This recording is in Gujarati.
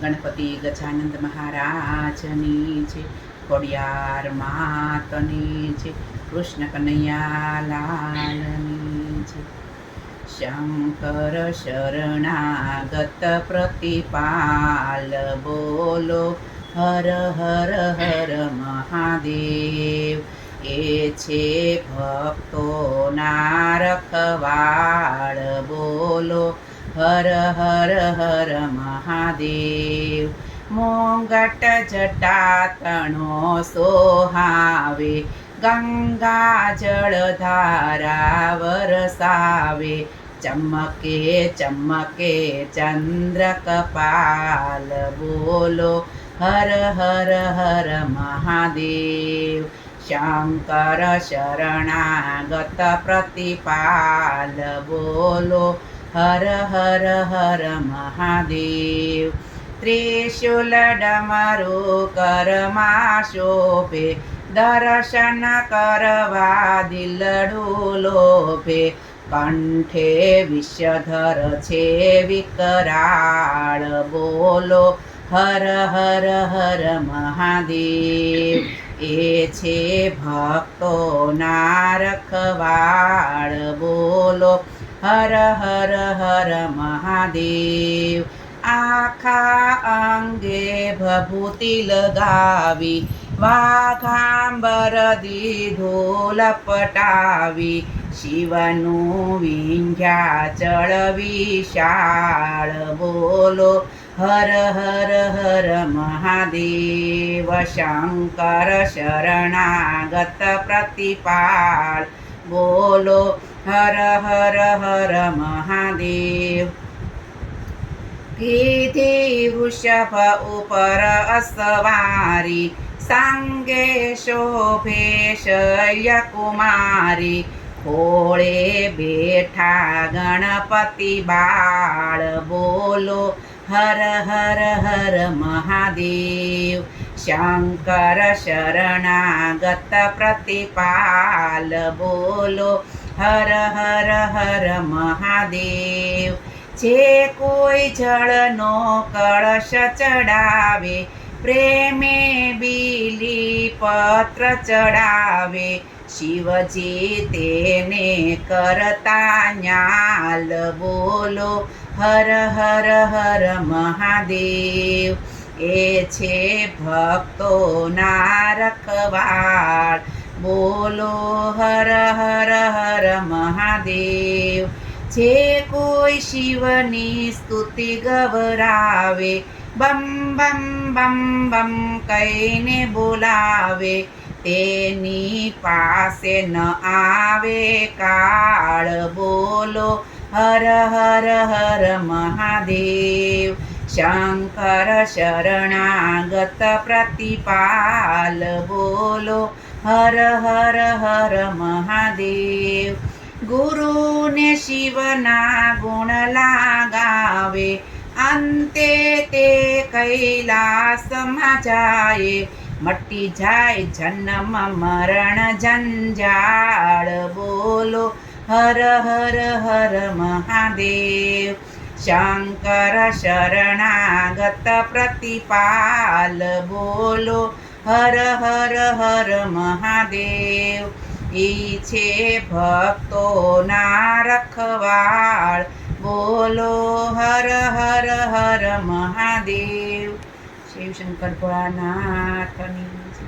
ગણપતિ ગજાનંદ મહારાજની છે, ખોડિયાર માતની છે, કૃષ્ણ કનૈયા લાલની છે. શંકર શરણાગત પ્રતિપાલ, બોલો હર હર હર મહાદેવ. એ છે ભક્તોના રખવાળ, બોલો હર હર હર મહાદેવ. મોંઘટ જટા તણો સોહાવે, ગંગા જળધારા વરસાવે. ચમકે ચમકે ચંદ્ર કપાલ, બોલો હર હર હર મહાદેવ. શંકર શરણાગત પ્રતિપાલ, બોલો હર હર હર મહાદેવ. ત્રિશુલ ડમરુ કરમાં શોભે, દર્શન કરવા દિલડું લોભે. કંઠે વિષધર છે વિકરાળ, બોલો હર હર હર મહાદેવ. એ છે ભક્તોના રખવાળ, બોલો હર હર હર મહાદેવ. આખા અંગે ભભૂતિ લગાવી, વાઘાંબર દીધું લપટાવી. શિવનું વિંધ્યાચળ વિશાળ, બોલો હર હર હર મહાદેવ. શંકર શરણાગત પ્રતિપાળ, બોલો હર હર હર મહાદેવ. ગીધી વૃષભ ઉપર અસવારી, સાંગે શોભે શૈયકુમારી. ખોળે બેઠા ગણપતિ બાળ, બોલો હર હર હર મહાદેવ. શંકર શરણાગત પ્રતિપાલ, બોલો હર હર હર મહાદેવ. જે કોઈ જળનો કળશ ચડાવે, પ્રેમે બીલી પત્ર ચડાવે. શિવજી તેને કરતા ન્યાલ, બોલો હર હર હર મહાદેવ. એ છે ભક્તોના રખવાળ, બોલો હર હર હર મહાદેવ. જે કોઈ શિવની સ્તુતિ ગવરાવે, બમ બમ બમ બમ કહીને બોલાવે. તેની પાસે ન આવે કાળ, બોલો હર હર હર મહાદેવ. શંકર શરણાગત પ્રતિપાલ, બોલો હર હર હર મહાદેવ. ગુરુને શિવના ગુણ લાગાવે, અંતે તે કૈલાસમાં જાય. મટી જાય જન્મ મરણ જંજાળ, બોલો હર હર હર મહાદેવ. શંકર શરણાગત પ્રતિપાલ, બોલો હર હર હર મહાદેવ. ઈ છે ભક્તોના રખવાળ, બોલો હર હર હર મહાદેવ. શિવશંકર ભોળાનાથની જય.